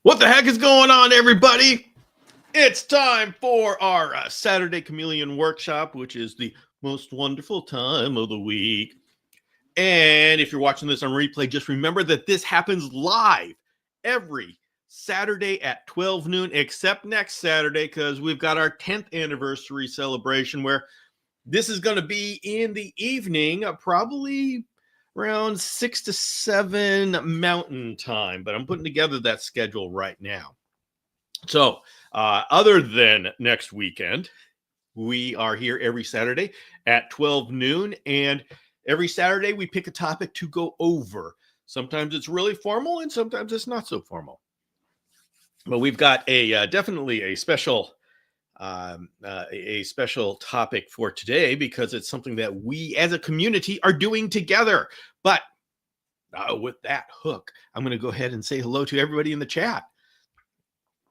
What the heck is going on, everybody? It's time for our Saturday Chameleon workshop, which is the most wonderful time of the week. And if you're watching this on replay, just remember that this happens live every Saturday at 12 noon, except next Saturday, because we've got our 10th anniversary celebration where this is going to be in the evening, probably around 6 to 7 Mountain Time. But I'm putting together that schedule right now. So, other than next weekend, we are here every Saturday at 12 noon. And every Saturday, we pick a topic to go over. Sometimes it's really formal and sometimes it's not so formal. But we've got definitely a special topic for today because it's something that we as a community are doing together. But with that hook, I'm going to go ahead and say hello to everybody in the chat.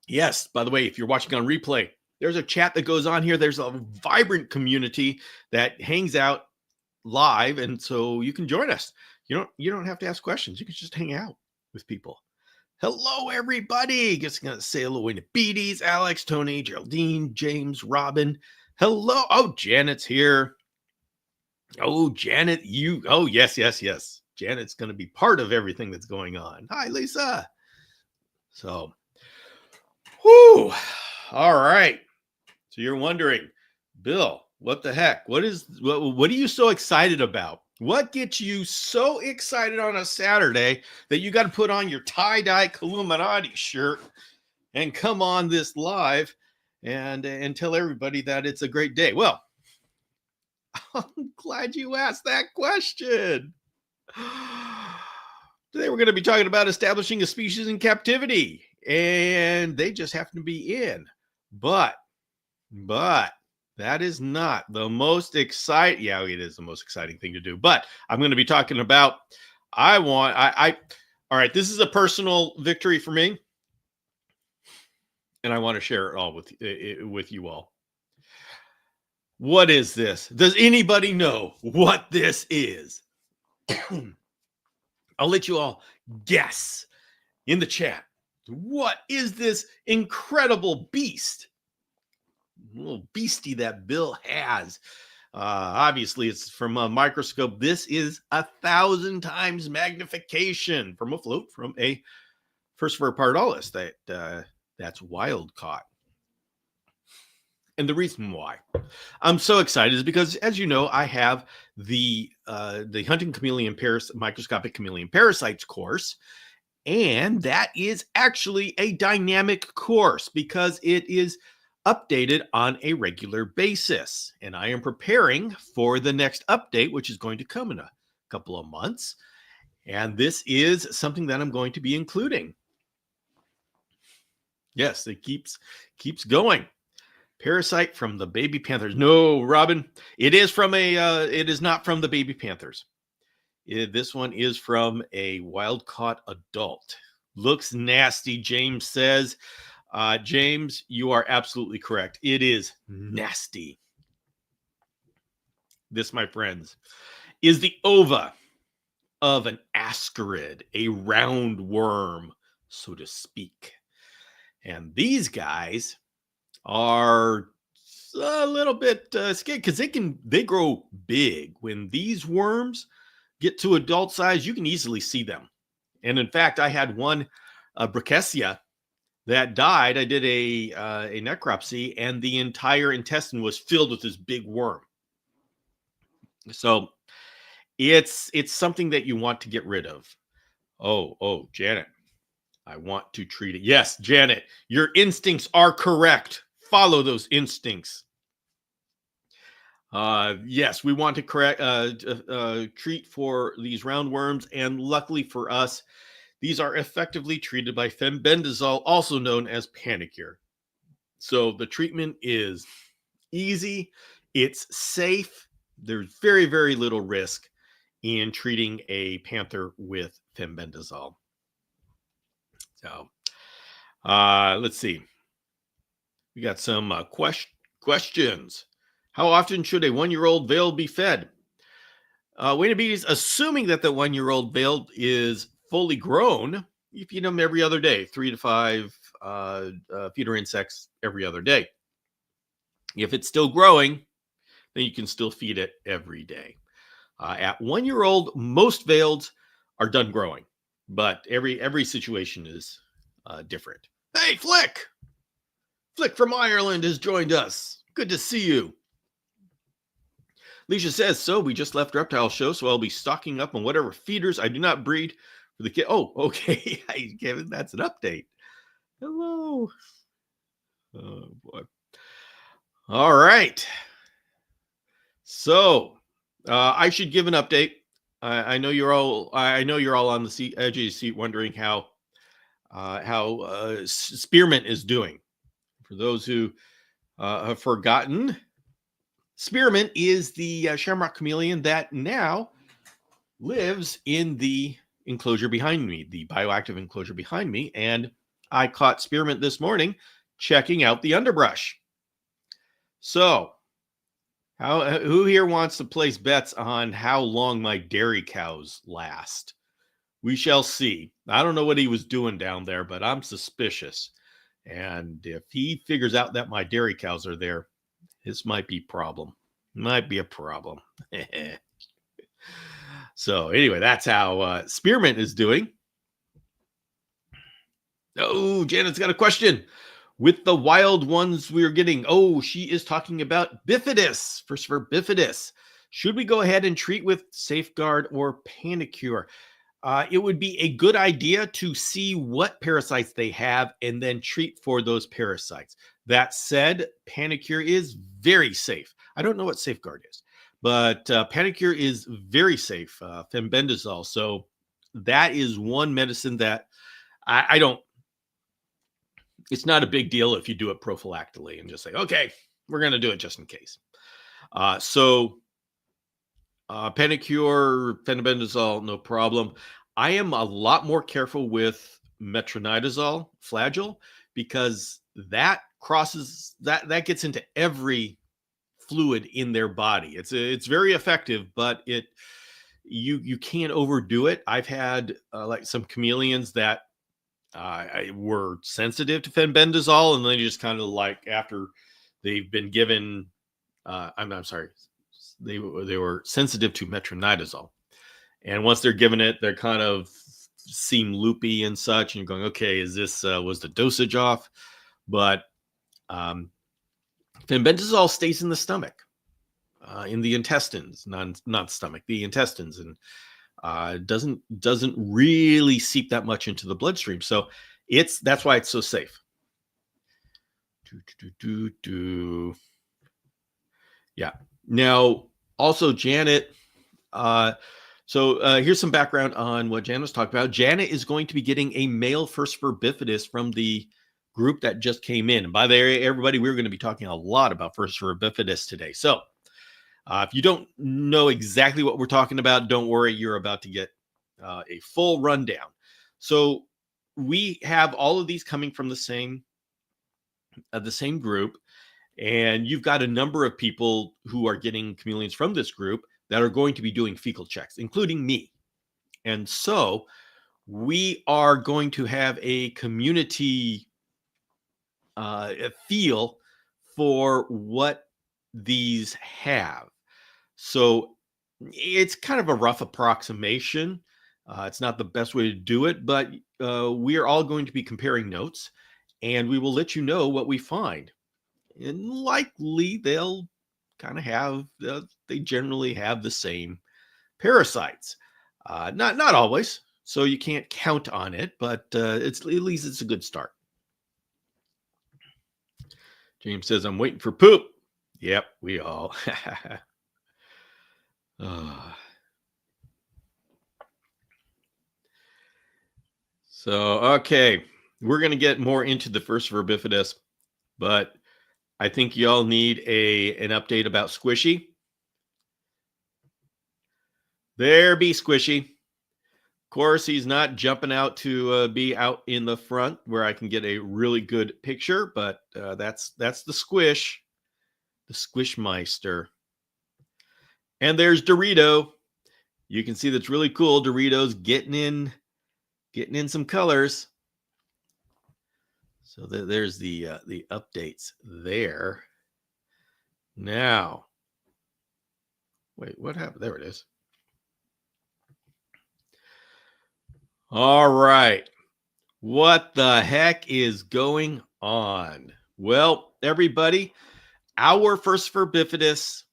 Yes, by the way, if you're watching on replay, there's a chat that goes on here. There's a vibrant community that hangs out live, and so you can join us. You don't have to ask questions. You can just hang out with people. Hello, everybody. Just gonna say hello to Beaties, Alex, Tony, Geraldine, James, Robin. Hello. Oh, Janet's here. Oh, Janet, you. Oh, yes. Janet's gonna be part of everything that's going on. Hi, Lisa. So, whoo. All right. So you're wondering, Bill, what the heck? What are you so excited about? What gets you so excited on a Saturday that you got to put on your tie-dye Illuminati shirt and come on this live and tell everybody that it's a great day? Well, I'm glad you asked that question. Today we're going to be talking about establishing a species in captivity, and they just happen to be in. But that is not the most exciting. Yeah, it is the most exciting thing to do. But I'm going to be talking about. All right. This is a personal victory for me, and I want to share it all with you all. What is this? Does anybody know what this is? I'll let you all guess in the chat. What is this incredible beast? Little beastie that Bill has. Obviously, it's from a microscope. This is 1,000 times magnification from a float from a Furcifer pardalis that's wild caught. And the reason why I'm so excited is because, as you know, I have the hunting chameleon microscopic chameleon parasites course, and that is actually a dynamic course because it is updated on a regular basis. And I am preparing for the next update, which is going to come in a couple of months. And this is something that I'm going to be including. Yes, it keeps going. Parasite from the baby panthers. No, Robin, it is not from the baby panthers. This one is from a wild caught adult. Looks nasty, James says. James, you are absolutely correct. It is nasty. This, my friends, is the ova of an ascarid, a round worm, so to speak. And these guys are a little bit scared because they grow big. When these worms get to adult size, you can easily see them. And in fact, I had one Brachysia that died. I did a necropsy, and the entire intestine was filled with this big worm. So it's something that you want to get rid of. Oh, Janet, I want to treat it. Yes, Janet, your instincts are correct. Follow those instincts. Yes, we want to treat for these roundworms, and luckily for us, these are effectively treated by fenbendazole, also known as Panicure. So the treatment is easy, it's safe. There's very, very little risk in treating a panther with fenbendazole. So let's see. We got some questions. How often should a 1-year-old veiled be fed? Wayne Beatties, assuming that the 1-year-old veiled is fully grown, you feed them every other day, 3 to 5 feeder insects every other day. If it's still growing, then you can still feed it every day. At 1 year old, most veileds are done growing, but every situation is different. Hey, Flick! Flick from Ireland has joined us. Good to see you. Leisha says, so we just left reptile show, so I'll be stocking up on whatever feeders I do not breed for the kid. Oh, okay. Kevin, that's an update. Hello. Oh boy. All right. So I should give an update. I know you're all on the edge of your seat wondering how Spearmint is doing. For those who have forgotten, Spearmint is the shamrock chameleon that now lives in the enclosure behind me, the bioactive enclosure behind me. And I caught Spearmint this morning checking out the underbrush. So, who here wants to place bets on how long my dairy cows last? We shall see. I don't know what he was doing down there, but I'm suspicious. And if he figures out that my dairy cows are there, this might be a problem. So anyway, that's how Spearmint is doing. Oh, Janet's got a question. With the wild ones we're getting, she is talking about bifidus, Furcifer bifidus. Should we go ahead and treat with Safeguard or Panicure? It would be a good idea to see what parasites they have and then treat for those parasites. That said, Panicure is very safe. I don't know what Safeguard is, but Panicure is very safe, fenbendazole. So that is one medicine that I don't, it's not a big deal if you do it prophylactically and just say, okay, we're going to do it just in case. Panicure, fenbendazole, no problem. I am a lot more careful with metronidazole, Flagyl, because that crosses, that gets into every fluid in their body. It's very effective, but you can't overdo it. I've had like some chameleons that were sensitive to fenbendazole, and they just kind of like after they've been given, I'm sorry, they were sensitive to metronidazole, and once they're given it, they're kind of seem loopy and such, and you're going, okay, is this was the dosage off? But fenbendazole stays in the stomach, in the intestines, not stomach, the intestines, and doesn't really seep that much into the bloodstream. So that's why it's so safe. Yeah. Now, also Janet. So here's some background on what Janet was talking about. Janet is going to be getting a male Furcifer bifidus from the group that just came in. And by the way, everybody, we're going to be talking a lot about Furcifer bifidus today. So if you don't know exactly what we're talking about, don't worry. You're about to get a full rundown. So we have all of these coming from the same group. And you've got a number of people who are getting chameleons from this group that are going to be doing fecal checks, including me. And so we are going to have a community feel for what these have. So it's kind of a rough approximation. It's not the best way to do it, but we are all going to be comparing notes, and we will let you know what we find. And likely they'll kind of have, they generally have the same parasites. Not always, so you can't count on it, but at least it's a good start. James says, I'm waiting for poop. Yep, we all. So, okay, we're going to get more into the Furcifer bifidus, but I think y'all need an update about Squishy. There be Squishy. Of course, he's not jumping out to be out in the front where I can get a really good picture, but that's the Squish, the Squishmeister. And there's Dorito. You can see that's really cool. Dorito's getting getting in some colors. So there's the updates there. Now, wait, what happened? There it is. All right. What the heck is going on? Well, everybody, our Furcifer bifidus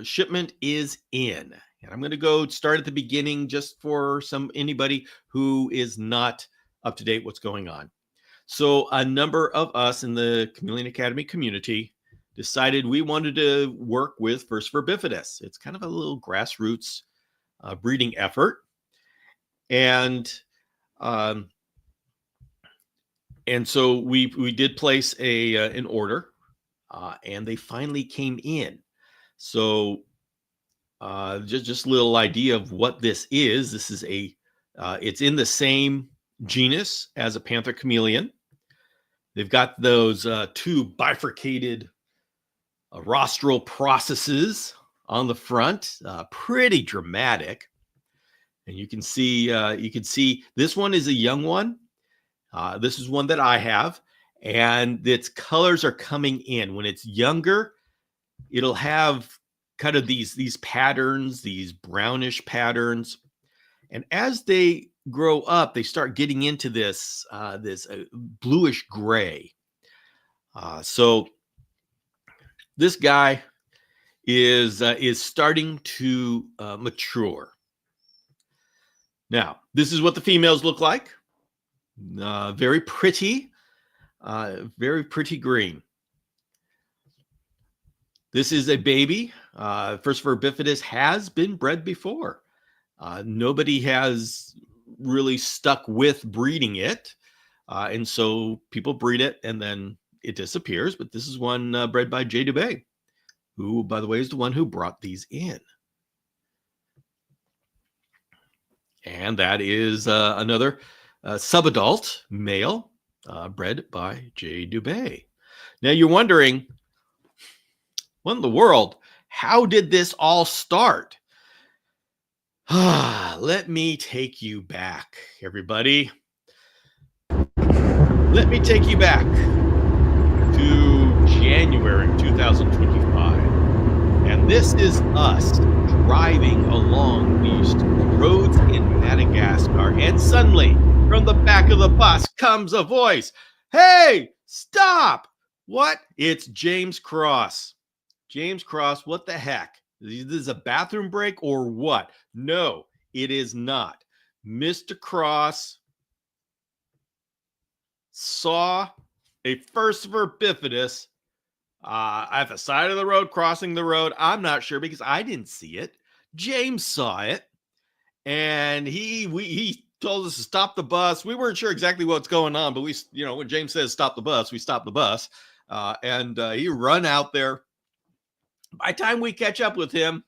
shipment is in. And I'm going to start at the beginning just for anybody who is not up to date what's going on. So a number of us in the Chameleon Academy community decided we wanted to work with Furcifer bifidus. It's kind of a little grassroots breeding effort. And so we did place an order, and they finally came in. So just a little idea of what this is. This is it's in the same genus as a panther chameleon. They've got those two bifurcated rostral processes on the front, pretty dramatic. And you can see this one is a young one. This is one that I have, and its colors are coming in. When it's younger, it'll have kind of these patterns, these brownish patterns. And as they grow up, they start getting into this bluish gray. So this guy is starting to mature. Now, this is what the females look like. Very pretty green. This is a baby. Furcifer bifidus has been bred before. Nobody has really stuck with breeding it. And so people breed it and then it disappears. But this is one bred by Jay Dubay, who, by the way, is the one who brought these in. And that is another subadult male bred by Jay Dubay. Now you're wondering, what in the world? How did this all start? Let me take you back, everybody. Let me take you back to January 2025. And this is us driving along these roads in Madagascar. And suddenly, from the back of the bus comes a voice. Hey, stop! What? It's James Cross. James Cross, what the heck? This is a bathroom break or what? No, it is not. Mr. Cross saw a Furcifer bifidus at the side of the road, crossing the road. I'm not sure because I didn't see it. James saw it, and he told us to stop the bus. We weren't sure exactly what's going on, but when James says stop the bus, we stop the bus, and he run out there. By the time we catch up with him,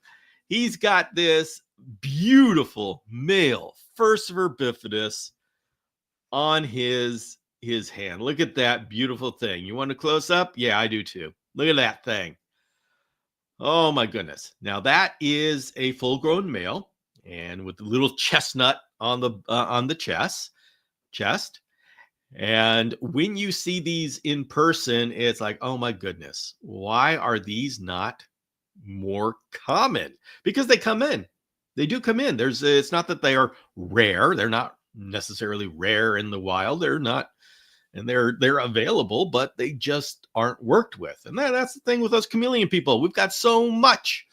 he's got this beautiful male Furcifer bifidus on his hand. Look at that beautiful thing. You want a close up? Yeah, I do too. Look at that thing. Oh my goodness. Now that is a full-grown male, and with the little chestnut on the chest. And when you see these in person, it's like, oh my goodness, why are these not more common? Because they come in. They do come in. It's not that they are rare. They're not necessarily rare in the wild. They're not, and they're available, but they just aren't worked with. And that's the thing with us chameleon people. We've got so much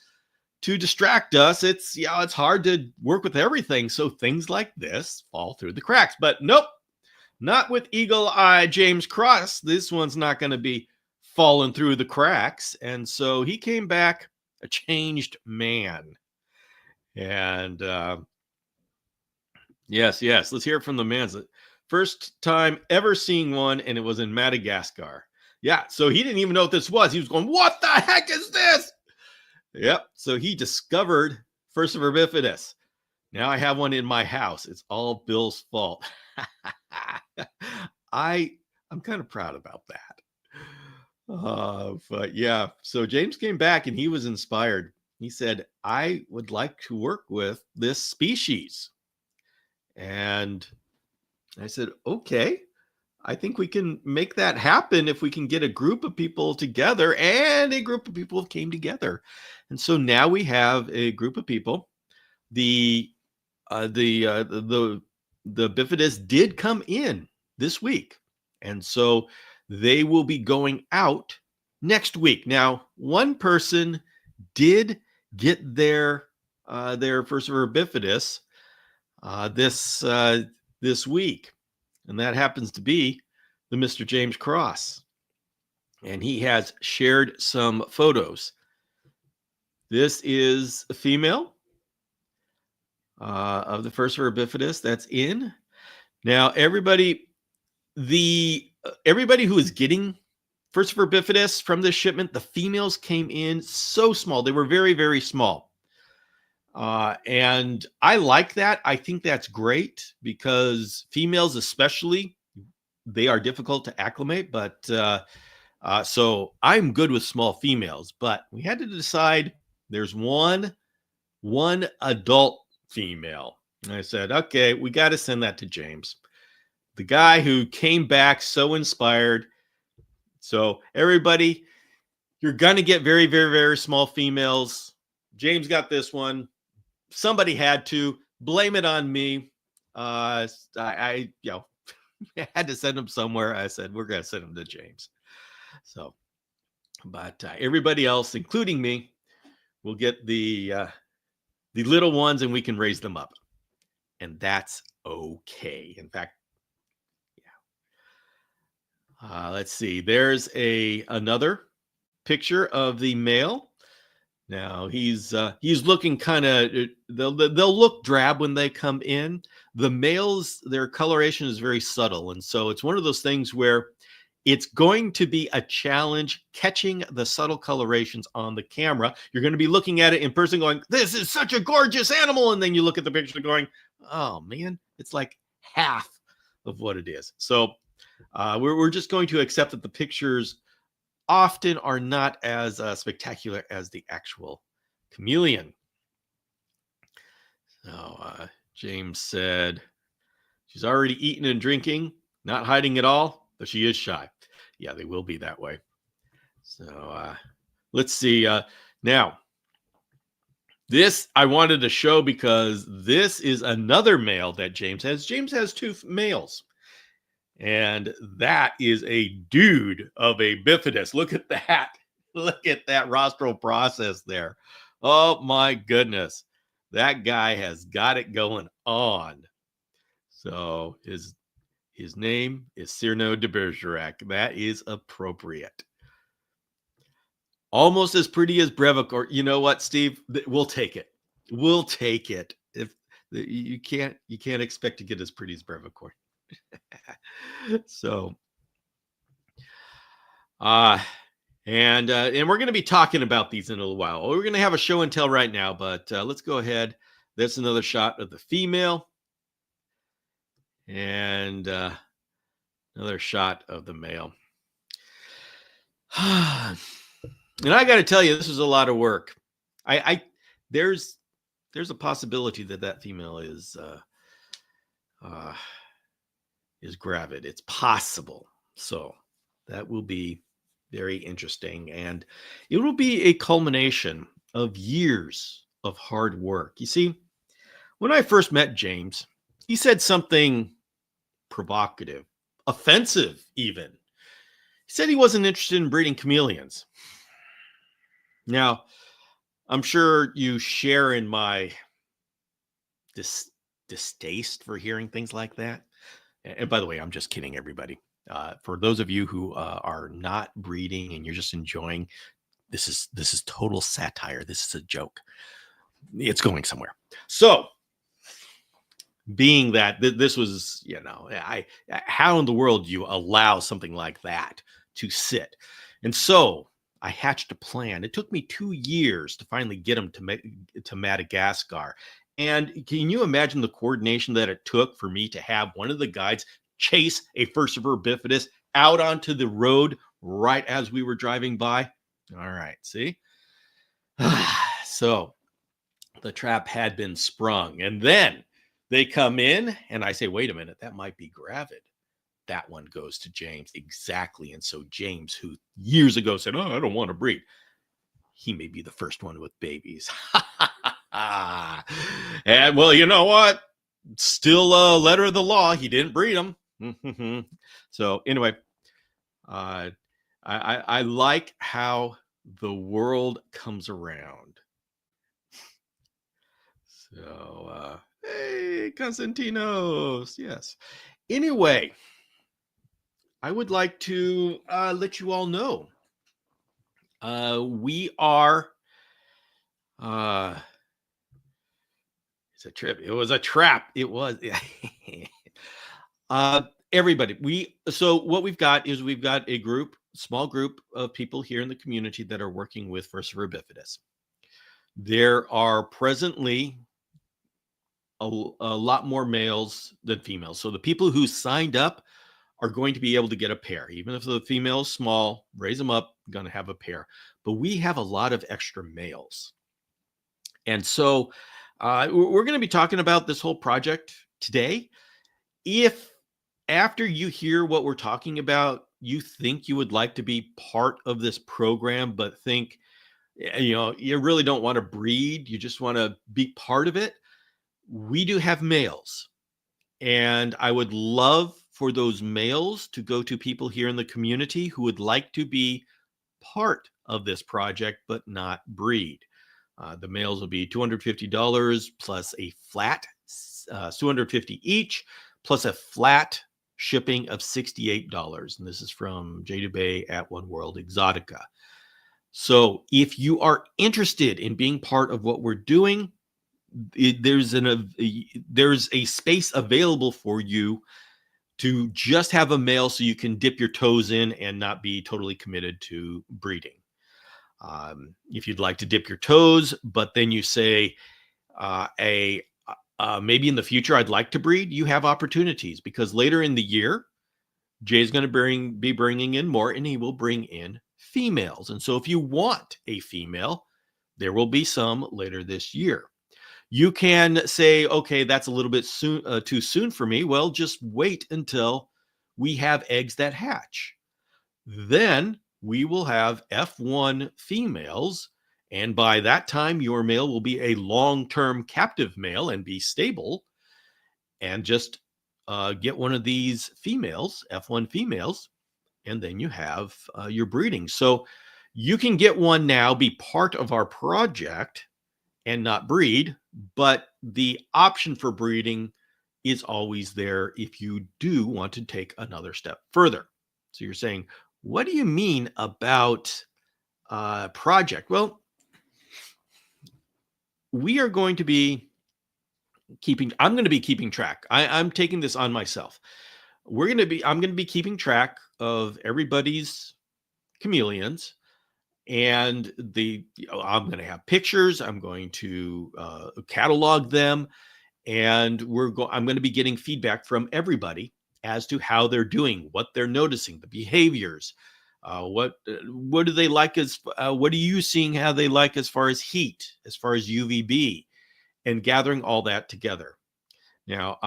to distract us. It's hard to work with everything. So things like this fall through the cracks. But nope, not with Eagle Eye James Cross. This one's not going to be falling through the cracks. And so he came back a changed man. And yes, let's hear it from the man. First time ever seeing one, and it was in Madagascar. Yeah, so he didn't even know what this was. He was going, what the heck is this? Yep, so he discovered Furcifer bifidus. Now I have one in my house. It's all Bill's fault. I'm kind of proud about that. But yeah, so James came back and he was inspired. He said, I would like to work with this species. And I said, okay, I think we can make that happen if we can get a group of people together. And a group of people came together. And so now we have a group of people. The bifidus did come in this week. And so they will be going out next week. Now, one person did get their Furcifer bifidus this week, and that happens to be the Mr. James Cross, and he has shared some photos. This is a female of the Furcifer bifidus that's in. Now, everybody who is getting Furcifer bifidus from this shipment, the females came in so small. They were very, very small. And I like that. I think that's great because females, especially, they are difficult to acclimate. But so I'm good with small females. But we had to decide there's one adult female. And I said, okay, we got to send that to James, the guy who came back so inspired. So everybody, you're going to get very, very, very small females. James got this one. Somebody had to blame it on me. I had to send him somewhere. I said, we're going to send him to James. So, but everybody else, including me, will get the little ones and we can raise them up. And that's okay. In fact, let's see. There's another picture of the male. Now he's looking kind of. They'll look drab when they come in. The males, their coloration is very subtle, and so it's one of those things where it's going to be a challenge catching the subtle colorations on the camera. You're going to be looking at it in person, going, "This is such a gorgeous animal," and then you look at the picture, going, "Oh man, it's like half of what it is." So. We're just going to accept that the pictures often are not as spectacular as the actual chameleon. So James said she's already eating and drinking, not hiding at all, but she is shy. Yeah, they will be that way. So let's see. Now, this I wanted to show because this is another male that James has. James has two males. And that is a dude of a bifidus. Look at that. Look at that rostral process there. Oh my goodness. That guy has got it going on. So his name is Cyrano de Bergerac. That is appropriate. Almost as pretty as Brevicore. You know what, Steve? We'll take it. We'll take it. If you can't expect to get as pretty as Brevicore. So, and we're going to be talking about these in a little while. We're going to have a show and tell right now, but let's go ahead. That's another shot of the female, and another shot of the male. And I got to tell you, this is a lot of work. There's a possibility that female is gravid. It's possible. So that will be very interesting. And it will be a culmination of years of hard work. You see, when I first met James, he said something provocative, offensive even. He said he wasn't interested in breeding chameleons. Now, I'm sure you share in my distaste for hearing things like that. And by the way, I'm just kidding, everybody. For those of you who are not breeding and you're just enjoying, this is total satire. This is a joke. It's going somewhere. So, being that this was, how in the world do you allow something like that to sit? And so I hatched a plan. It took me 2 years to finally get him to Madagascar. And can you imagine the coordination that it took for me to have one of the guides chase a Furcifer bifidus out onto the road right as we were driving by? All right, see? So the trap had been sprung. And then They come in and I say, wait a minute, that might be gravid. That one goes to James. Exactly. And so James, who years ago said, oh, I don't want to breed, he may be the first one with babies. And well, you know what? Still a letter of the law. He didn't breed them. So anyway, I like how the world comes around. So, hey, Constantinos. Yes. Anyway, I would like to let you all know we are. It's a trip. It was a trap. It was. Everybody. So what we've got is we've got a small group of people here in the community that are working with Furcifer bifidus. There are presently a lot more males than females. So the people who signed up are going to be able to get a pair. Even if the female is small, raise them up, going to have a pair. But we have a lot of extra males. And so we're going to be talking about this whole project today. If after you hear what we're talking about, you think you would like to be part of this program, but think, you really don't want to breed, you just want to be part of it, we do have males. And I would love for those males to go to people here in the community who would like to be part of this project, but not breed. The males will be $250 plus a flat $250 each, plus a flat shipping of $68. And this is from J. Dubay at One World Exotica. So if you are interested in being part of what we're doing, there's a space available for you to just have a male so you can dip your toes in and not be totally committed to breeding. If you'd like to dip your toes, but then you say, maybe in the future I'd like to breed, you have opportunities, because later in the year, Jay's going to be bringing in more, and he will bring in females. And so if you want a female, there will be some later this year. You can say, okay, that's a little bit too soon for me. Well, just wait until we have eggs that hatch. Then we will have F1 females. And by that time, your male will be a long-term captive male and be stable. And just get one of these females, F1 females, and then you have your breeding. So you can get one now, be part of our project, and not breed, but the option for breeding is always there if you do want to take another step further. So you're saying, what do you mean about project? Well, we are going to be I'm going to be keeping track. I'm taking this on myself. I'm going to be keeping track of everybody's chameleons. And I'm going to have pictures. I'm going to catalog them, and I'm going to be getting feedback from everybody as to how they're doing, what they're noticing, the behaviors, what do they like what are you seeing how they like as far as heat, as far as UVB, and gathering all that together. Now,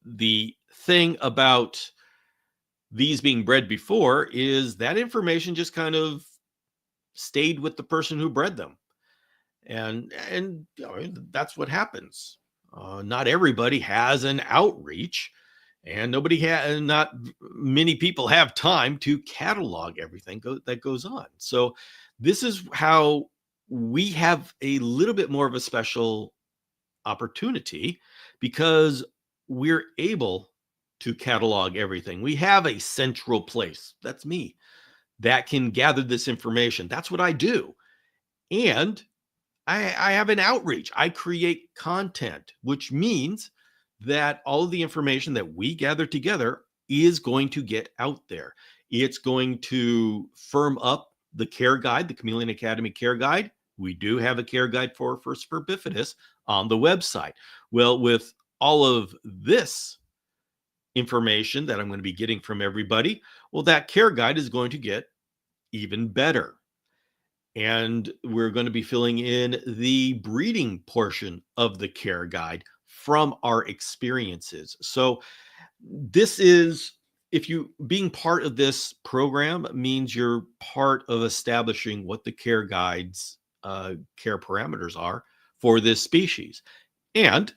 the thing about these being bred before is that information just kind of stayed with the person who bred them. And that's what happens. Not everybody has an outreach, and not many people have time to catalog everything that goes on. So this is how we have a little bit more of a special opportunity, because we're able to catalog everything. We have a central place, that's me, that can gather this information. That's what I do. And I have an outreach. I create content, which means that all of the information that we gather together is going to get out there. It's going to firm up the care guide, the Chameleon Academy care guide. We do have a care guide for Furcifer bifidus on the website. Well, with all of this information that I'm going to be getting from everybody, well, that care guide is going to get even better. And we're going to be filling in the breeding portion of the care guide from our experiences. So this is, if you being part of this program means you're part of establishing what the care guides care parameters are for this species. And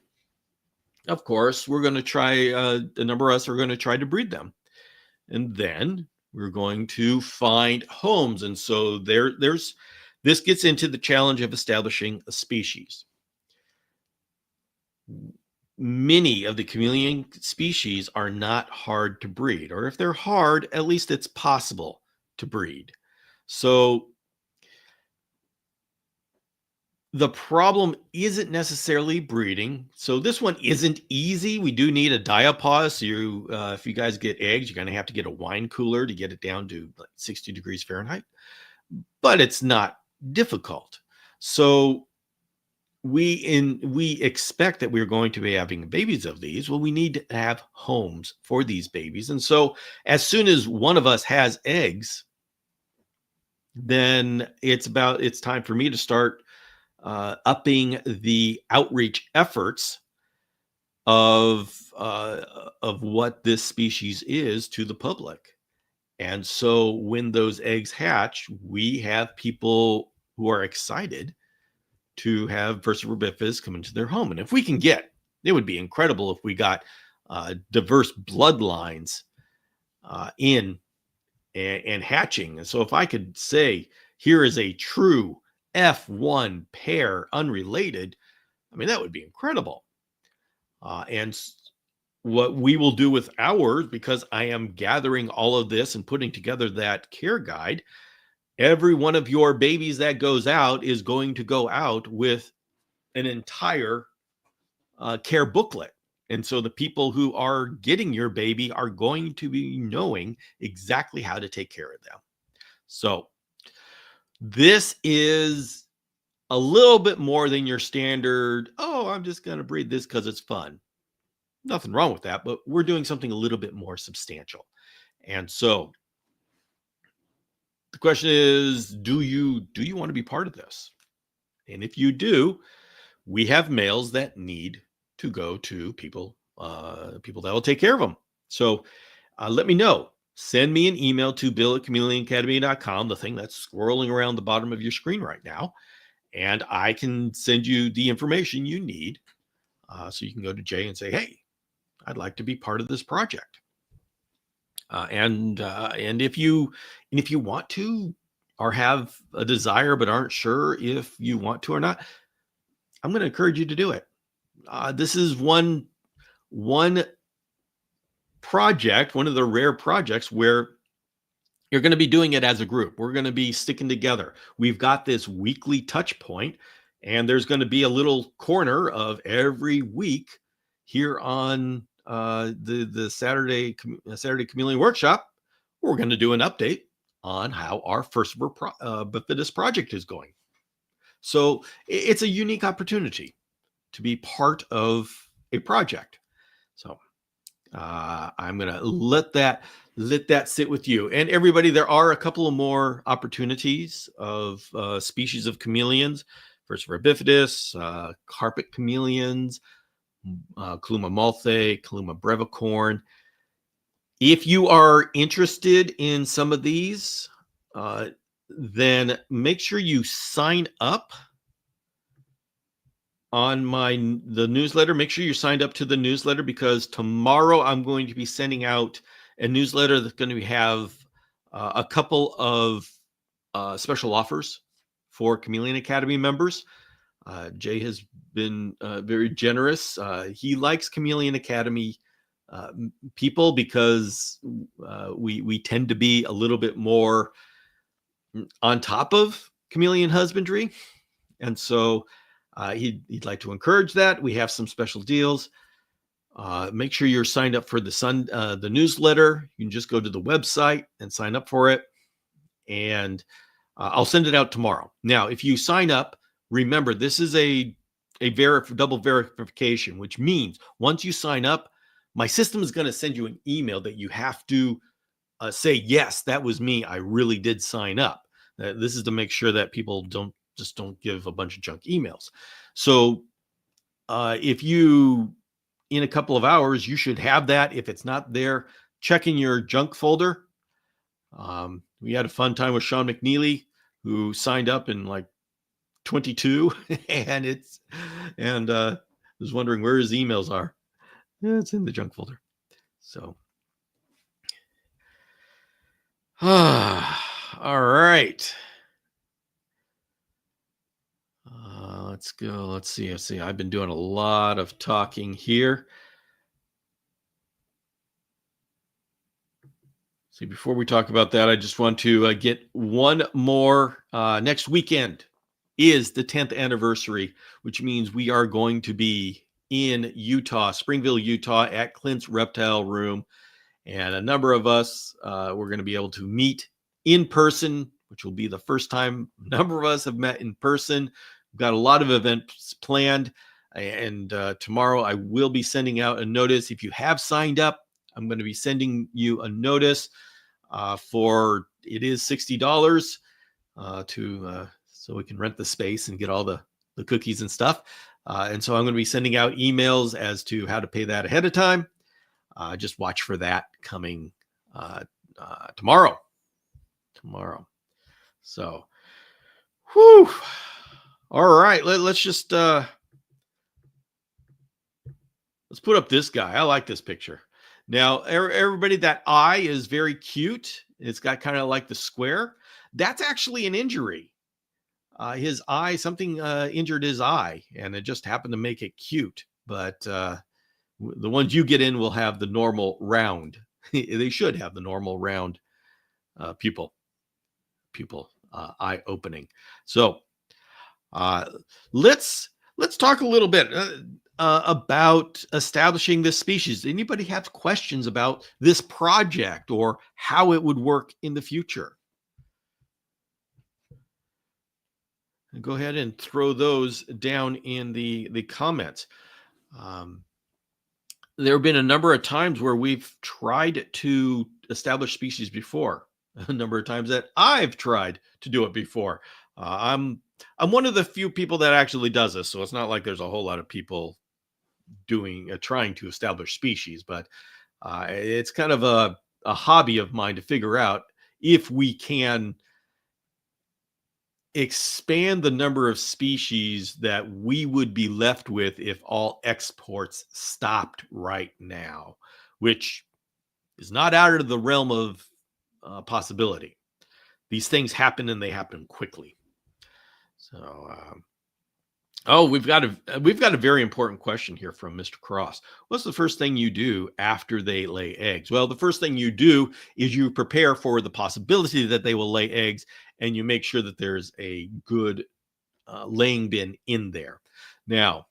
of course, we're going to try, a number of us are going to try to breed them. And then we're going to find homes. And so this gets into the challenge of establishing a species. Many of the chameleon species are not hard to breed, or if they're hard, at least it's possible to breed. So the problem isn't necessarily breeding. So this one isn't easy. We do need a diapause. So if you guys get eggs, you're going to have to get a wine cooler to get it down to like 60 degrees Fahrenheit. But it's not difficult. So we expect that we're going to be having babies of these. Well, we need to have homes for these babies. And so as soon as one of us has eggs, then it's time for me to start upping the outreach efforts of what this species is to the public. And so when those eggs hatch, we have people who are excited to have Furcifer bifidus come into their home. And if we can get, it would be incredible if we got diverse bloodlines in and hatching. And so if I could say, here is a true F1 pair unrelated, I mean, that would be incredible. And what we will do with ours, because I am gathering all of this and putting together that care guide, every one of your babies that goes out is going to go out with an entire care booklet. And so the people who are getting your baby are going to be knowing exactly how to take care of them. So this is a little bit more than your standard, oh, I'm just going to breed this because it's fun. Nothing wrong with that, but we're doing something a little bit more substantial. And so the question is, do you want to be part of this? And if you do, we have males that need to go to people that will take care of them. So let me know. Send me an email to bill@chameleonacademy.com, the thing that's scrolling around the bottom of your screen right now, and I can send you the information you need. So you can go to Jay and say, hey, I'd like to be part of this project. And if you want to, or have a desire but aren't sure if you want to or not, I'm going to encourage you to do it. This is one project, one of the rare projects where you're going to be doing it as a group. We're going to be sticking together. We've got this weekly touch point, and there's going to be a little corner of every week here on the Saturday Chameleon Workshop. We're going to do an update on how our Furcifer bifidus project is going. So it's a unique opportunity to be part of a project. So I'm going to let that sit with you. And everybody, there are a couple of more opportunities of species of chameleons: Furcifer bifidus, carpet chameleons, Caluma malthae, Caluma brevicorn. If you are interested in some of these, then make sure you sign up on the newsletter. Make sure you're signed up to the newsletter, because tomorrow I'm going to be sending out a newsletter that's going to have a couple of special offers for Chameleon Academy members. Jay has been very generous. He likes Chameleon Academy people because we tend to be a little bit more on top of chameleon husbandry. And so he'd like to encourage that. We have some special deals. Make sure you're signed up for the newsletter. You can just go to the website and sign up for it. And I'll send it out tomorrow. Now, if you sign up, remember, this is a double verification, which means once you sign up, my system is going to send you an email that you have to say, yes, that was me. I really did sign up. This is to make sure that people don't give a bunch of junk emails. So if you, in a couple of hours, you should have that. If it's not there, check in your junk folder. We had a fun time with Sean McNeely, who signed up in like 22 and was wondering where his emails are. Yeah, it's in the junk folder. So all right. Let's go. Let's see. I've been doing a lot of talking here. See, before we talk about that, I just want to get one more. Next weekend is the 10th anniversary, which means we are going to be in Utah, Springville, Utah, at Clint's Reptile Room. And a number of us, we're going to be able to meet in person, which will be the first time a number of us have met in person. We've got a lot of events planned. And tomorrow I will be sending out a notice. If you have signed up, I'm going to be sending you a notice for, it is $60 so we can rent the space and get all the cookies and stuff. And so I'm going to be sending out emails as to how to pay that ahead of time. Just watch for that coming tomorrow. So, whew. All right, let's just let's put up this guy. I like this picture. Now, everybody, that eye is very cute. It's got kind of like the square. That's actually an injury. His eye, something injured his eye, and it just happened to make it cute. But the ones you get in will have the normal round. They should have the normal round pupil eye opening. So let's talk a little bit about establishing this species. Anybody have questions about this project or how it would work in the future? Go ahead and throw those down in the comments. There have been a number of times where we've tried to establish species before. A number of times that I've tried to do it before. I'm one of the few people that actually does this, so it's not like there's a whole lot of people trying to establish species, but it's kind of a hobby of mine to figure out if we can expand the number of species that we would be left with if all exports stopped right now, which is not out of the realm of possibility. These things happen and they happen quickly. So, we've got a very important question here from Mr. Cross. What's the first thing you do after they lay eggs? Well, the first thing you do is you prepare for the possibility that they will lay eggs, and you make sure that there's a good laying bin in there. Now,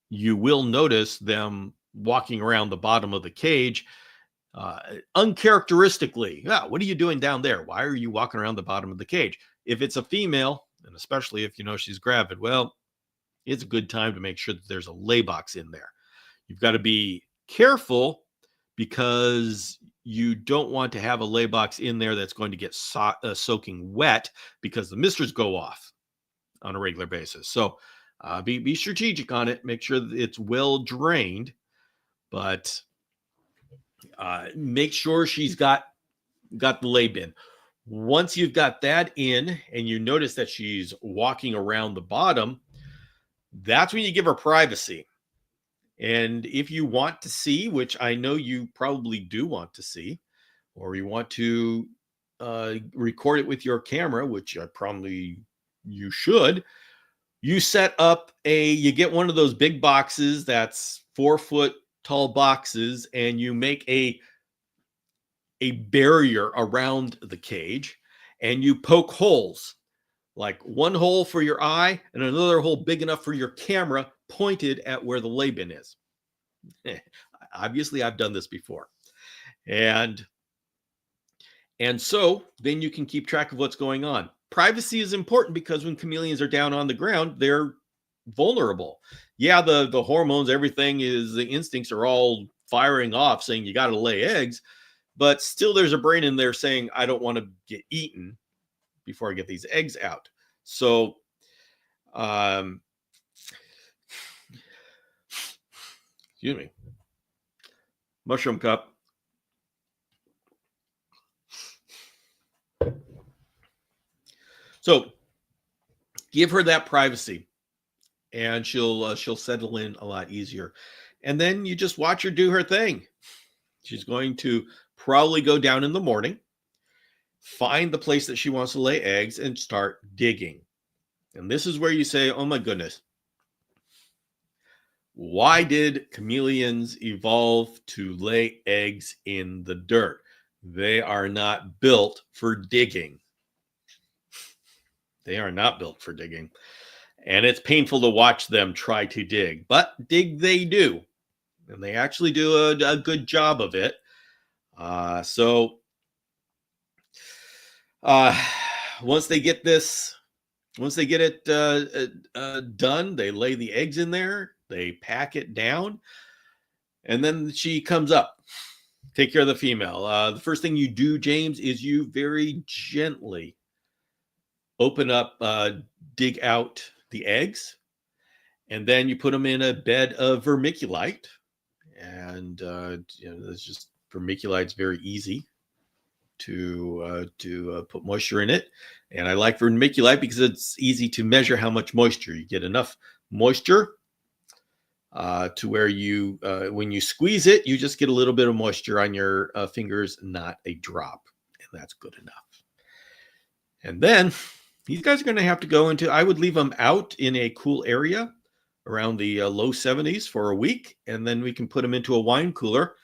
you will notice them walking around the bottom of the cage uncharacteristically. What are you doing down there? Why are you walking around the bottom of the cage? If it's a female, and especially if you know she's gravid, well, it's a good time to make sure that there's a lay box in there. You've got to be careful because you don't want to have a lay box in there that's going to get soaking wet, because the misters go off on a regular basis. So be strategic on it. Make sure that it's well drained, but make sure she's got the lay bin. Once you've got that in and you notice that she's walking around the bottom, that's when you give her privacy. And if you want to see, which I know you probably do want to see, or you want to record it with your camera, which probably you should, you set up you get one of those big boxes that's 4-foot tall boxes, and you make a barrier around the cage, and you poke holes, like one hole for your eye and another hole big enough for your camera, pointed at where the lay bin is. Obviously, I've done this before. And so then you can keep track of what's going on. Privacy is important because when chameleons are down on the ground, they're vulnerable. Yeah, the hormones, everything is, the instincts are all firing off saying you got to lay eggs, but still there's a brain in there saying, I don't want to get eaten, before I get these eggs out. So, excuse me, mushroom cup. So give her that privacy, and she'll settle in a lot easier. And then you just watch her do her thing. She's going to probably go down in the morning, find the place that she wants to lay eggs, and start digging. And this is where you say, oh my goodness, why did chameleons evolve to lay eggs in the dirt? They are not built for digging. They are not built for digging. And it's painful to watch them try to dig, but dig they do. And they actually do a good job of it. Once they get it done, they lay the eggs in there, they pack it down, and then she comes up. Take care of the female. The first thing you do, James, is you very gently open up, dig out the eggs, and then you put them in a bed of vermiculite. And it's just vermiculite's very easy to put moisture in it. And I like vermiculite because it's easy to measure how much moisture. You get enough moisture to where you, when you squeeze it, you just get a little bit of moisture on your fingers, not a drop. And that's good enough. And then these guys are going to have to go into, I would leave them out in a cool area around the low 70s for a week. And then we can put them into a wine cooler,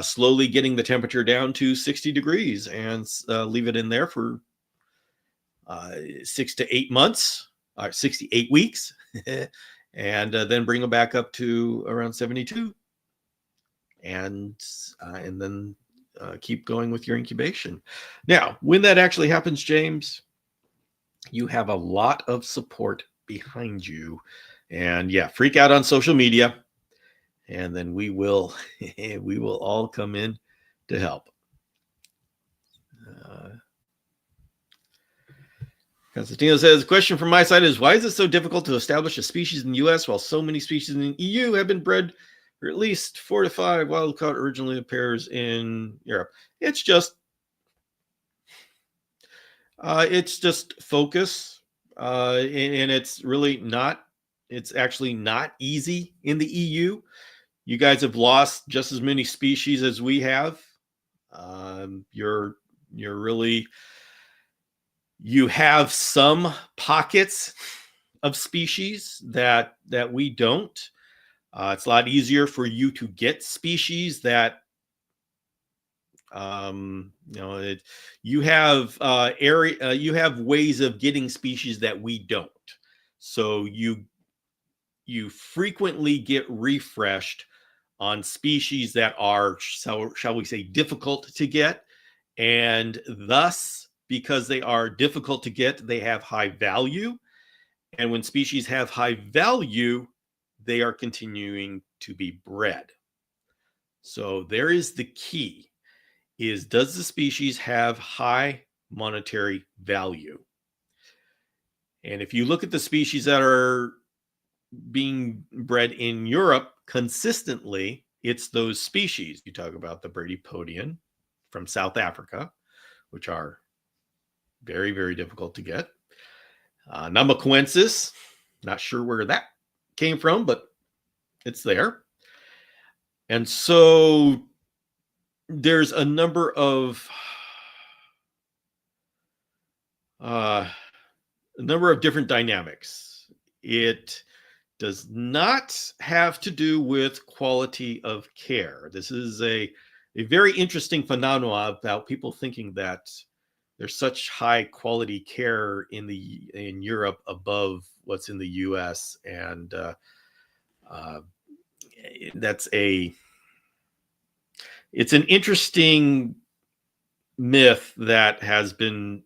slowly getting the temperature down to 60 degrees, and leave it in there for 6 to 8 months, 68 weeks, and then bring them back up to around 72, and then keep going with your incubation. Now, when that actually happens, James, you have a lot of support behind you, and yeah, freak out on social media, and then we will all come in to help. Constantino says, question from my side is, why is it so difficult to establish a species in the U.S. while so many species in the EU have been bred for at least 4 to 5 wild-caught originally pairs in Europe? It's just focus, and it's really not. It's actually not easy in the EU. You guys have lost just as many species as we have. You have some pockets of species that we don't. It's a lot easier for you to get species that you have you have ways of getting species that we don't. So you frequently get refreshed on species that are, shall we say, difficult to get, and thus, because they are difficult to get, they have high value. And when species have high value, they are continuing to be bred. So there is the key, is does the species have high monetary value? And if you look at the species that are being bred in Europe consistently, it's those species. You talk about the Bradypodian from South Africa, which are very, very difficult to get. Namaquensis, not sure where that came from, but it's there. And so there's a number of different dynamics. It does not have to do with quality of care. This is a very interesting phenomenon about people thinking that there's such high quality care in Europe above what's in the US, and it's an interesting myth that has been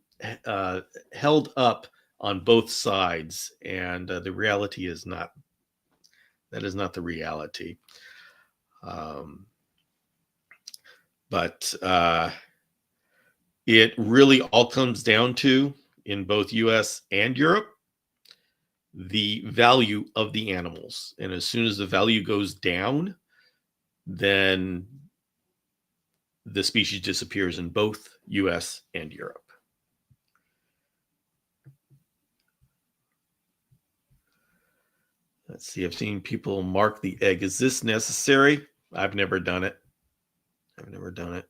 held up on both sides, and the reality is not. That is not the reality. But it really all comes down to in both US and Europe the value of the animals. And as soon as the value goes down, then the species disappears in both US and Europe. Let's see, I've seen people mark the egg. Is this necessary? I've never done it. I've never done it.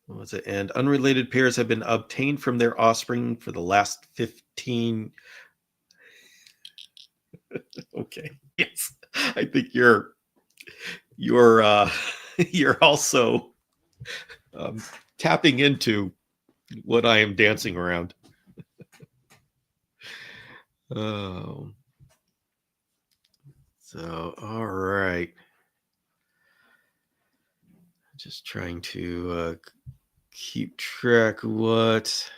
What was it? And unrelated pairs have been obtained from their offspring for the last 15. Okay. Yes. I think you're you're also tapping into what I am dancing around. Oh. So, all right. Just trying to keep track of what's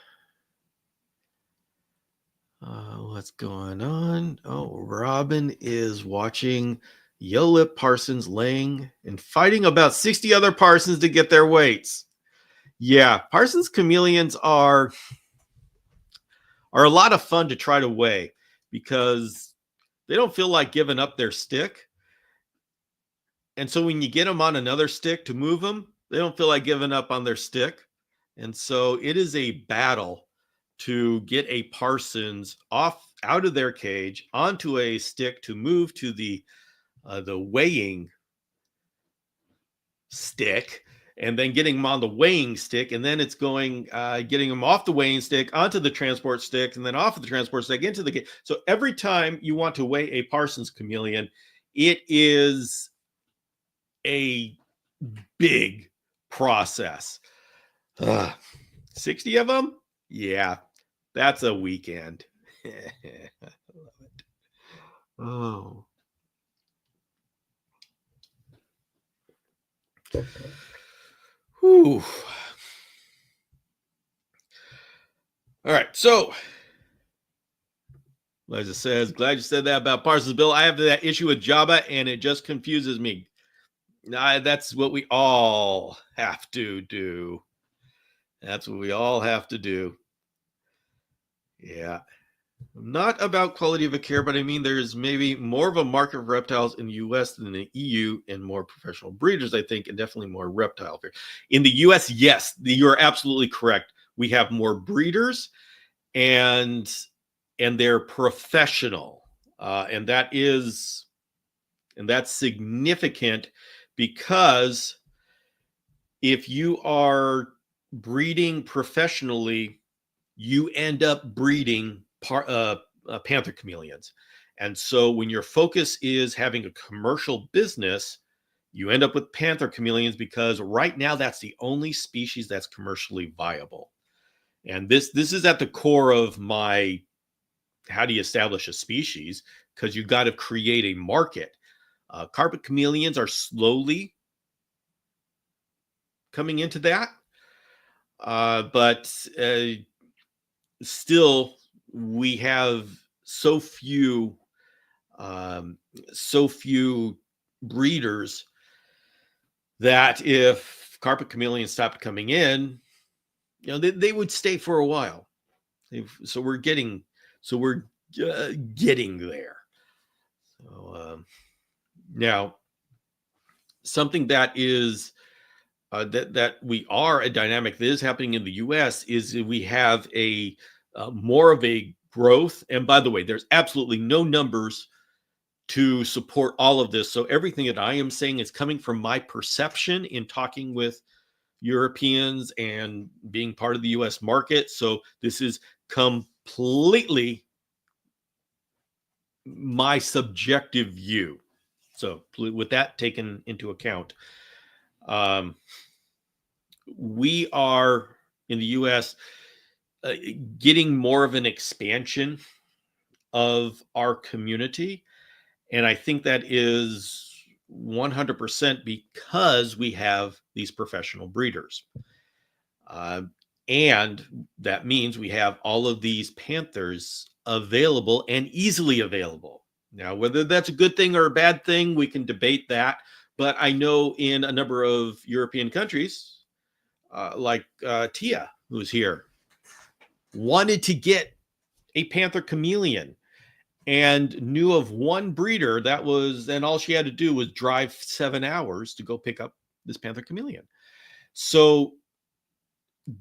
going on. Oh, Robin is watching Yellow Lip Parsons laying and fighting about 60 other Parsons to get their weights. Yeah, Parsons chameleons are a lot of fun to try to weigh because they don't feel like giving up their stick. And so when you get them on another stick to move them, they don't feel like giving up on their stick. And so it is a battle to get a Parsons out of their cage onto a stick to move to the weighing stick, and then getting them on the weighing stick, and then it's getting them off the weighing stick onto the transport stick, and then off of the transport stick into the cage. So every time you want to weigh a Parsons chameleon, it is a big process. 60 of them? Yeah, that's a weekend. I love it. Oh. Whew. All right, so Liza says, glad you said that about Parsons Bill. I have that issue with Jabba, and it just confuses me. That's what we all have to do. That's what we all have to do. Yeah. Not about quality of a care, but I mean, there's maybe more of a market for reptiles in the US than the EU, and more professional breeders, I think, and definitely more reptile fear. In the US, yes, you're absolutely correct. We have more breeders, and they're professional. And that's significant because if you are breeding professionally, you end up breeding panther chameleons. And so when your focus is having a commercial business, you end up with panther chameleons because right now that's the only species that's commercially viable. And this is at the core of my how do you establish a species, because you got to create a market. Carpet chameleons are slowly coming into that, but still we have so few breeders that if carpet chameleons stopped coming in, they would stay for a while. So we're getting there. So now something that is that we are a dynamic that is happening in the US is we have a more of a growth. And by the way, there's absolutely no numbers to support all of this. So everything that I am saying is coming from my perception in talking with Europeans and being part of the US market. So this is completely my subjective view. So with that taken into account, we are in the US getting more of an expansion of our community. And I think that is 100% because we have these professional breeders. And that means we have all of these panthers available and easily available. Now, whether that's a good thing or a bad thing, we can debate that. But I know in a number of European countries, like Tia, who's here, wanted to get a panther chameleon and knew of one breeder that was, and all she had to do was drive 7 hours to go pick up this panther chameleon. So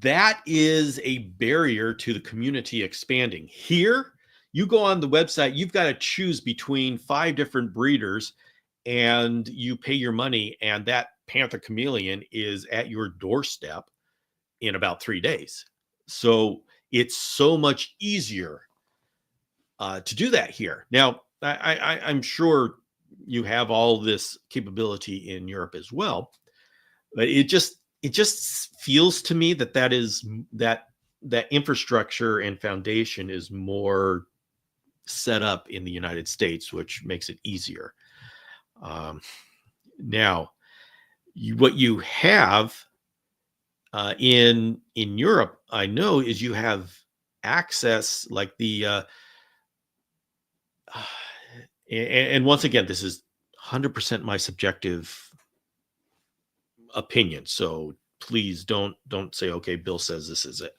that is a barrier to the community expanding. Here, you go on the website, you've got to choose between 5 different breeders, and you pay your money, and that panther chameleon is at your doorstep in about 3 days. So it's so much easier to do that here. Now, I'm sure you have all this capability in Europe as well, but it just feels to me that that infrastructure and foundation is more set up in the United States, which makes it easier. Now, what you have in Europe, I know, is you have access, like the and once again, this is 100% my subjective opinion, so please don't say, okay, Bill says this is it.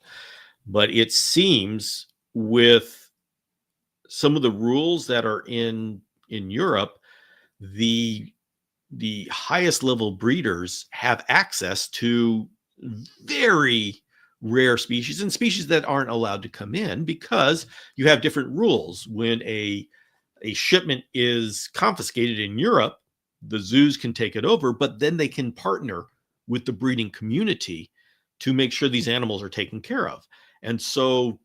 But it seems with some of the rules that are in Europe, the highest level breeders have access to very rare species and species that aren't allowed to come in, because you have different rules. When a shipment is confiscated in Europe, the zoos can take it over, but then they can partner with the breeding community to make sure these animals are taken care of. And so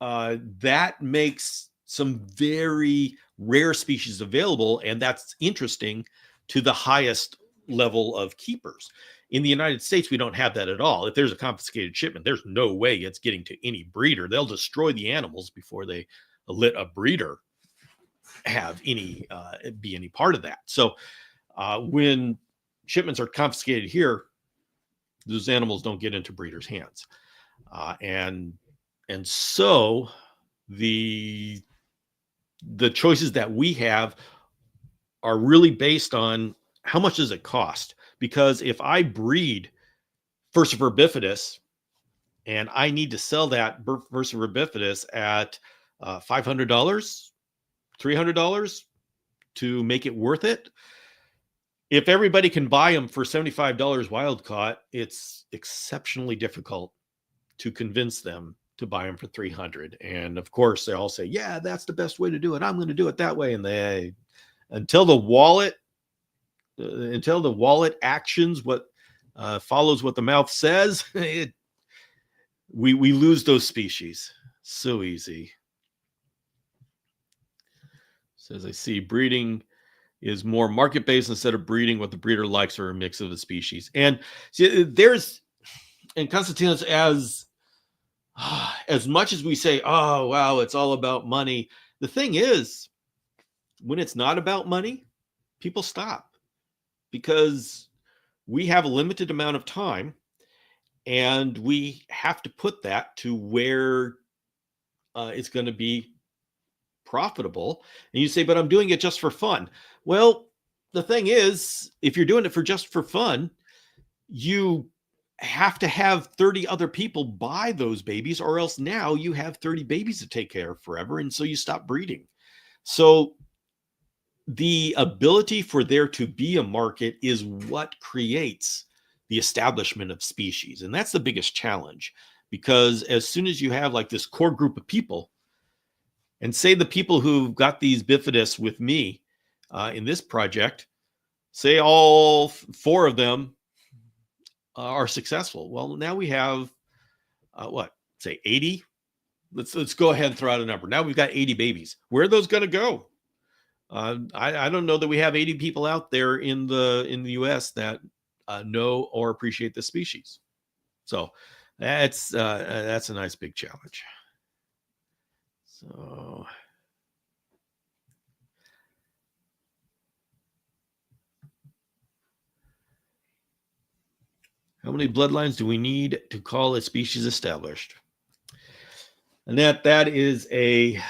that makes some very rare species available, and that's interesting to the highest level of keepers. In the United States, we don't have that at all. If there's a confiscated shipment, there's no way it's getting to any breeder. They'll destroy the animals before they let a breeder have any be any part of that. So when shipments are confiscated here, those animals don't get into breeders' hands, and so the choices that we have are really based on how much does it cost. Because if I breed Furcifer bifidus and I need to sell that Furcifer bifidus at $500, $300 to make it worth it, if everybody can buy them for $75 wild caught, it's exceptionally difficult to convince them to buy them for $300. And of course, they all say, yeah, that's the best way to do it. I'm going to do it that way. And they, until the wallet actions what follows what the mouth says, we lose those species so easy. Says, I see breeding is more market-based instead of breeding what the breeder likes or a mix of the species. And see, there's, and Constantinos, as much as we say, oh, wow, it's all about money, the thing is, when it's not about money, people stop, because we have a limited amount of time, and we have to put that to where it's going to be profitable. And you say, but I'm doing it just for fun. Well, the thing is, if you're doing it just for fun, you have to have 30 other people buy those babies, or else now you have 30 babies to take care of forever. And so you stop breeding. So the ability for there to be a market is what creates the establishment of species. And that's the biggest challenge, because as soon as you have like this core group of people, and say the people who got these bifidus with me in this project, say all 4 of them are successful. Well, now we have say 80. Let's go ahead and throw out a number. Now we've got 80 babies. Where are those going to go? I don't know that we have 80 people out there in the U.S. that know or appreciate the species. So that's a nice big challenge. So how many bloodlines do we need to call a species established? And that is if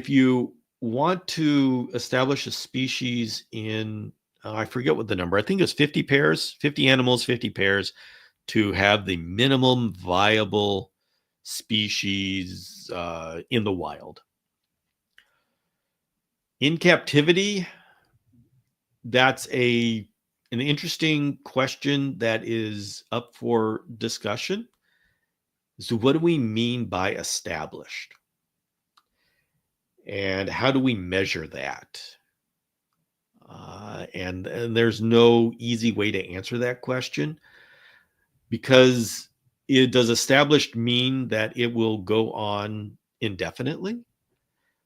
you want to establish a species in, I forget what the number, I think it's 50 pairs, 50 animals, 50 pairs, to have the minimum viable species in the wild. In captivity, that's an interesting question that is up for discussion. So what do we mean by established? And how do we measure that? And there's no easy way to answer that question, because does established mean that it will go on indefinitely?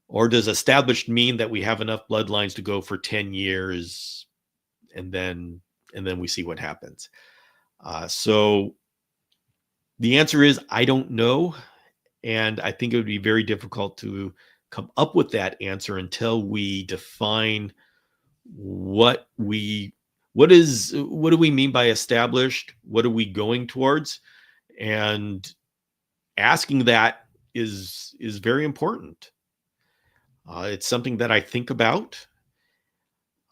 Or does established mean that we have enough bloodlines to go for 10 years and then we see what happens? So the answer is, I don't know. And I think it would be very difficult to come up with that answer until we define what do we mean by established? What are we going towards? And asking that is very important. It's something that I think about.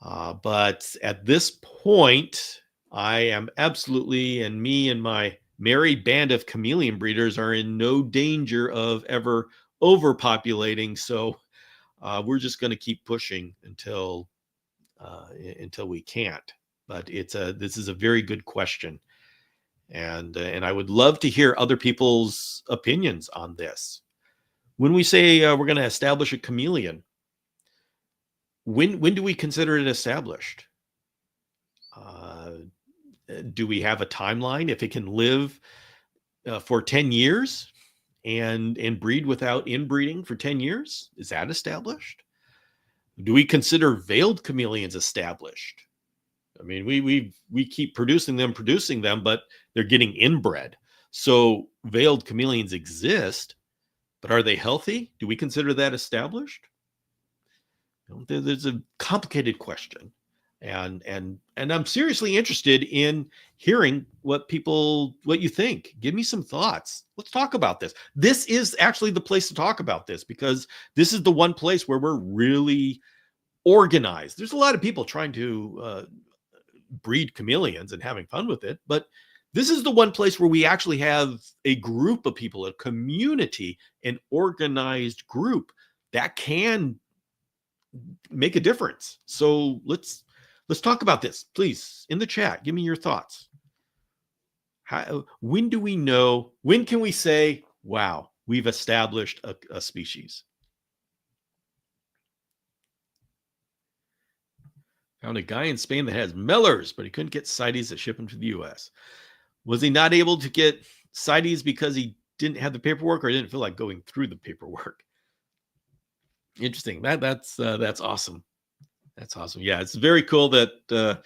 But at this point, I am absolutely, and me and my merry band of chameleon breeders are in no danger of ever overpopulating. So we're just going to keep pushing until we can't. But this is a very good question, and I would love to hear other people's opinions on this. When we say we're going to establish a chameleon, when do we consider it established? Do we have a timeline? If it can live for 10 years and breed without inbreeding for 10 years, is that established? Do we consider veiled chameleons established? I mean, we keep producing them, but they're getting inbred. So veiled chameleons exist, but are they healthy? Do we consider that established? There's a complicated question, and I'm seriously interested in hearing what you think. Give me some thoughts. Let's talk about this. This is actually the place to talk about this, because this is the one place where we're really organized. There's a lot of people trying to breed chameleons and having fun with it, but this is the one place where we actually have a group of people, a community, an organized group that can make a difference. So let's talk about this, please, in the chat. Give me your thoughts. When do we know? When can we say, wow, we've established a species? Found a guy in Spain that has Mellors, but he couldn't get CITES to ship them to the U.S. Was he not able to get CITES because he didn't have the paperwork, or didn't feel like going through the paperwork? Interesting. That's awesome. That's awesome. Yeah, it's very cool that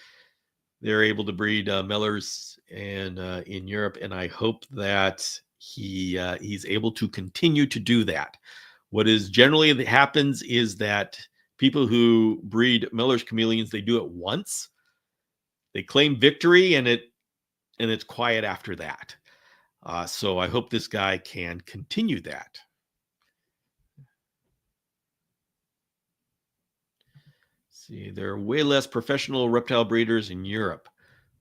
they're able to breed Mellors and in Europe, and I hope that he's able to continue to do that. What is generally happens is that people who breed Miller's chameleons, they do it once, they claim victory, and it's quiet after that. So I hope this guy can continue that. See, there are way less professional reptile breeders in Europe.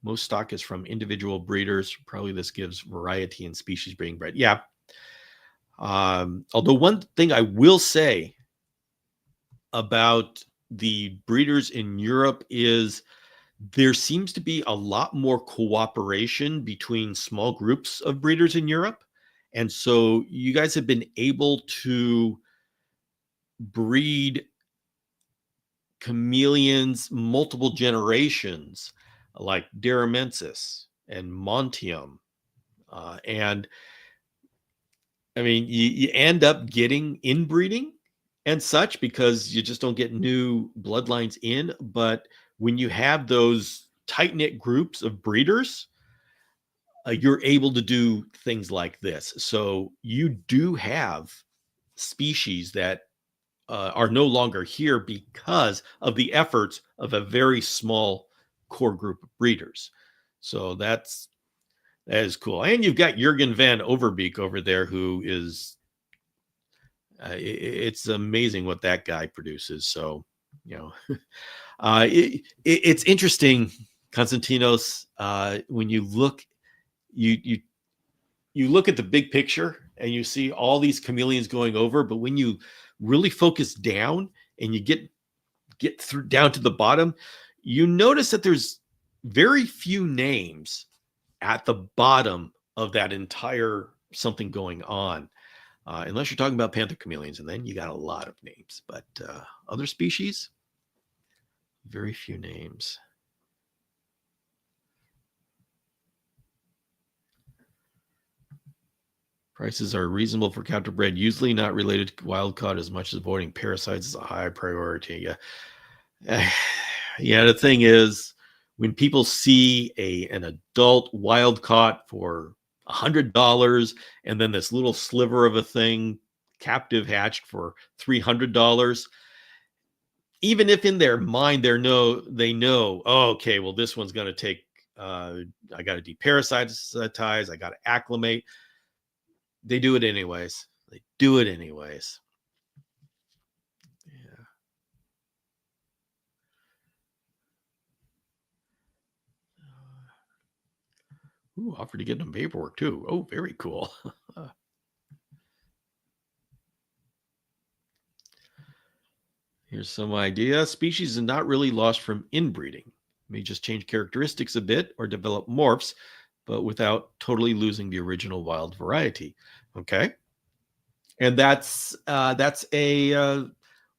Most stock is from individual breeders. Probably this gives variety in species being bred. Yeah. Although one thing I will say about the breeders in Europe is there seems to be a lot more cooperation between small groups of breeders in Europe. And so you guys have been able to breed chameleons multiple generations, like Daramensis and Montium. And I mean, you end up getting inbreeding and such because you just don't get new bloodlines in. But when you have those tight-knit groups of breeders, you're able to do things like this. So you do have species that are no longer here because of the efforts of a very small core group of breeders. So that is cool. And you've got Jurgen van Overbeek over there, who is It's amazing what that guy produces. So, you know, it's interesting, Konstantinos, when you look, you look at the big picture and you see all these chameleons going over, but when you really focus down and you get through down to the bottom, you notice that there's very few names at the bottom of that entire something going on, unless you're talking about panther chameleons, and then you got a lot of names. But other species, very few names. Prices are reasonable for captive-bred, usually not related to wild caught as much as avoiding parasites is a high priority. Yeah. Yeah, the thing is, when people see an adult wild caught for $100 and then this little sliver of a thing captive hatched for $300, even if in their mind they know, oh, okay, well, this one's going to take, I got to deparasitize, I got to acclimate. They do it anyways. Yeah. Ooh, offered to get them paperwork too. Oh, very cool. Here's some idea. Species are not really lost from inbreeding. May just change characteristics a bit or develop morphs, but without totally losing the original wild variety. Okay. And that's a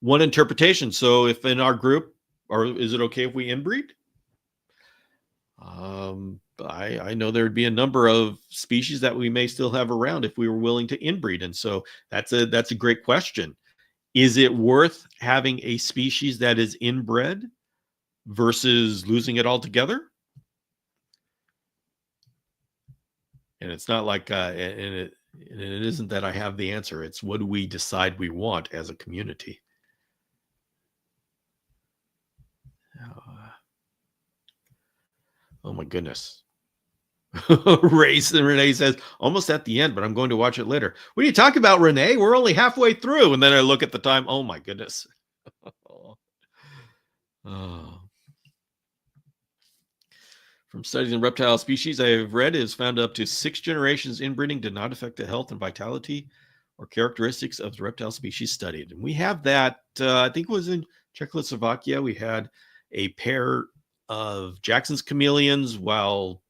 one interpretation. So if in our group, or is it okay if we inbreed? I know there would be a number of species that we may still have around if we were willing to inbreed. And so that's a great question. Is it worth having a species that is inbred versus losing it altogether? And it's not like, and it isn't that I have the answer. It's what do we decide we want as a community? Oh my goodness. Renee says, almost at the end, but I'm going to watch it later. What are you talking about, Renee? We're only halfway through. And then I look at the time. Oh my goodness. Oh. From studies in reptile species I have read, it is found up to 6 generations inbreeding did not affect the health and vitality or characteristics of the reptile species studied. And we have that, I think it was in Czechoslovakia. We had a pair of Jackson's chameleons while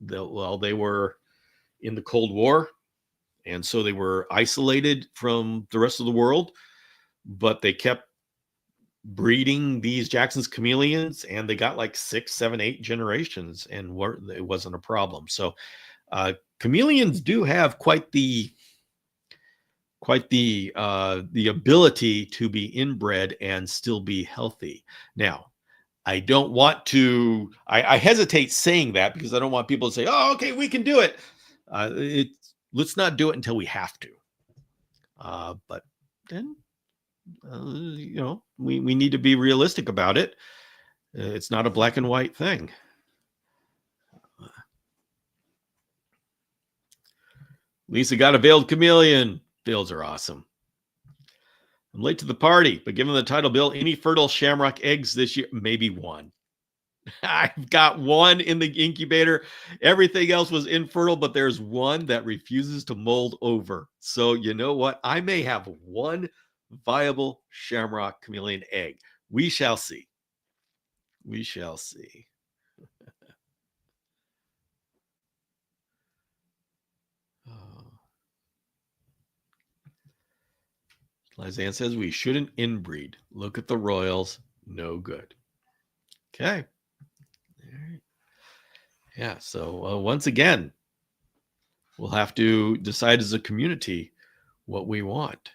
they were in the Cold War. And so they were isolated from the rest of the world, but they kept breeding these Jackson's chameleons and they got like 6, 7, 8 generations and it wasn't a problem. So chameleons do have quite the ability to be inbred and still be healthy. Now, I don't want to, I hesitate saying that because I don't want people to say, oh, okay, we can do it. Let's not do it until we have to. But then, we need to be realistic about it. It's not a black and white thing. Lisa got a veiled chameleon. Veils are awesome. I'm late to the party, but given the title, Bill, any fertile shamrock eggs this year? Maybe one. I've got one in the incubator. Everything else was infertile, but there's one that refuses to mold over. So you know what? I may have one viable shamrock chameleon egg. We shall see. We shall see. Lizanne says we shouldn't inbreed. Look at the royals. No good. Okay. All right. Yeah. So once again, we'll have to decide as a community what we want.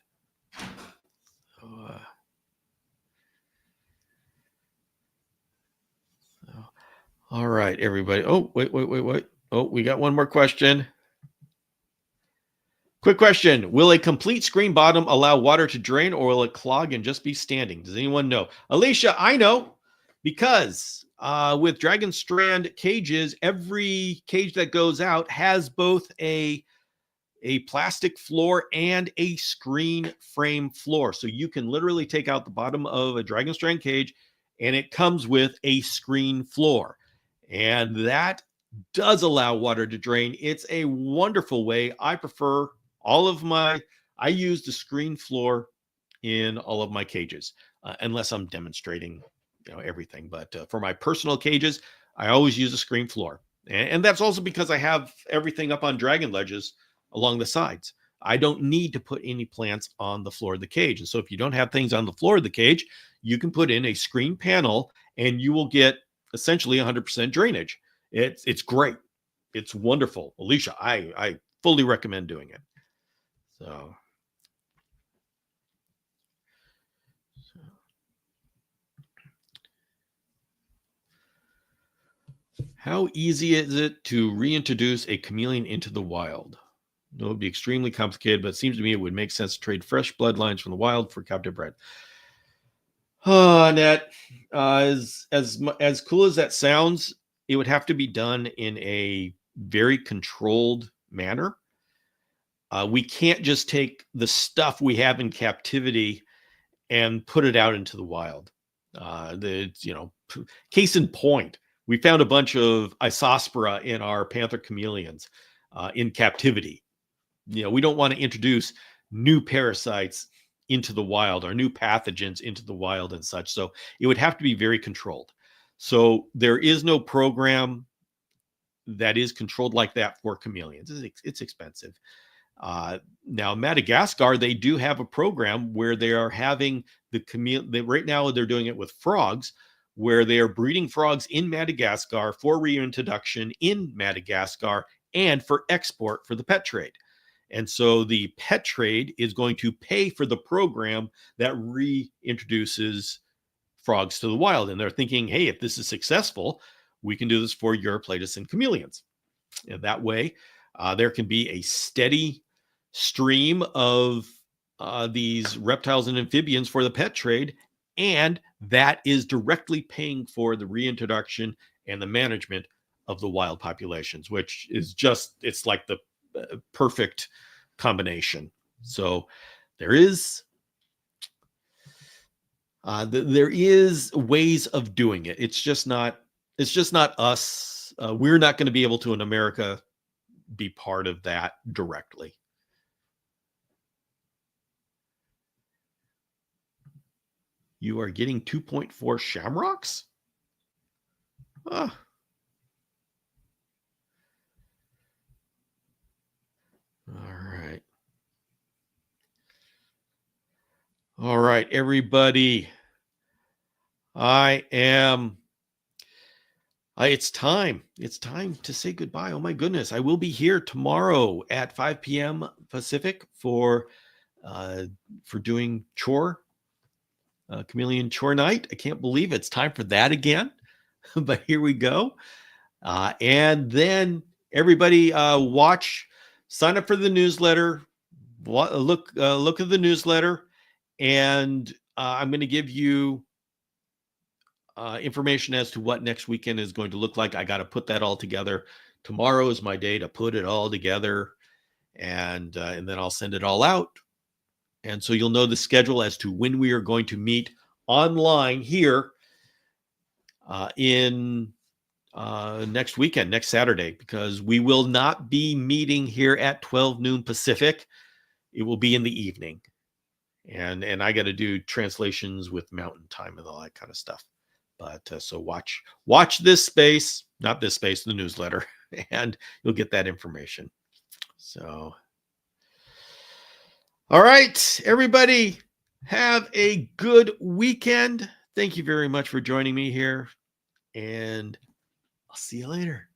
All right, everybody. Oh, wait. Oh, we got one more question. Quick question. Will a complete screen bottom allow water to drain or will it clog and just be standing? Does anyone know? Alicia, I know because with Dragon Strand cages, every cage that goes out has both a a plastic floor and a screen frame floor. So you can literally take out the bottom of a dragon strand cage and it comes with a screen floor. And that does allow water to drain. It's a wonderful way. I prefer I use the screen floor in all of my cages, unless I'm demonstrating, everything. But for my personal cages, I always use a screen floor. And that's also because I have everything up on dragon ledges along the sides. I don't need to put any plants on the floor of the cage. And so if you don't have things on the floor of the cage, you can put in a screen panel and you will get essentially 100% drainage. It's great. It's wonderful. Alicia, I fully recommend doing it. So how easy is it to reintroduce a chameleon into the wild? It would be extremely complicated, but it seems to me it would make sense to trade fresh bloodlines from the wild for captive bred. Oh, Annette, as cool as that sounds, it would have to be done in a very controlled manner. We can't just take the stuff we have in captivity and put it out into the wild. Case in point, we found a bunch of isospora in our panther chameleons in captivity. We don't want to introduce new parasites into the wild or new pathogens into the wild and such. So it would have to be very controlled. So there is no program that is controlled like that for chameleons. It's expensive. Now, Madagascar, they do have a program where they are having the chameleon. Right now, they're doing it with frogs, where they are breeding frogs in Madagascar for reintroduction in Madagascar and for export for the pet trade. And so the pet trade is going to pay for the program that reintroduces frogs to the wild. And they're thinking, hey, if this is successful, we can do this for Eurypletus and chameleons. And that way, there can be a steady stream of these reptiles and amphibians for the pet trade. And that is directly paying for the reintroduction and the management of the wild populations, which is it's like the perfect combination. So there is ways of doing it. It's just not us. We're not going to be able to in America be part of that directly. You are getting 2.4 shamrocks? All right. All right, everybody. It's time. It's time to say goodbye. Oh my goodness. I will be here tomorrow at 5 p.m. Pacific for doing chameleon chore night. I can't believe it's time for that again, but here we go. And then everybody sign up for the newsletter, look at the newsletter, and I'm going to give you information as to what next weekend is going to look like. I got to put that all together. Tomorrow is my day to put it all together, and then I'll send it all out. And so you'll know the schedule as to when we are going to meet online here in next weekend, next Saturday, because we will not be meeting here at 12 noon Pacific. It will be in the evening. And I got to do translations with mountain time and all that kind of stuff. But so watch this space, not this space, the newsletter, and you'll get that information. So, all right, everybody, have a good weekend. Thank you very much for joining me here, and I'll see you later.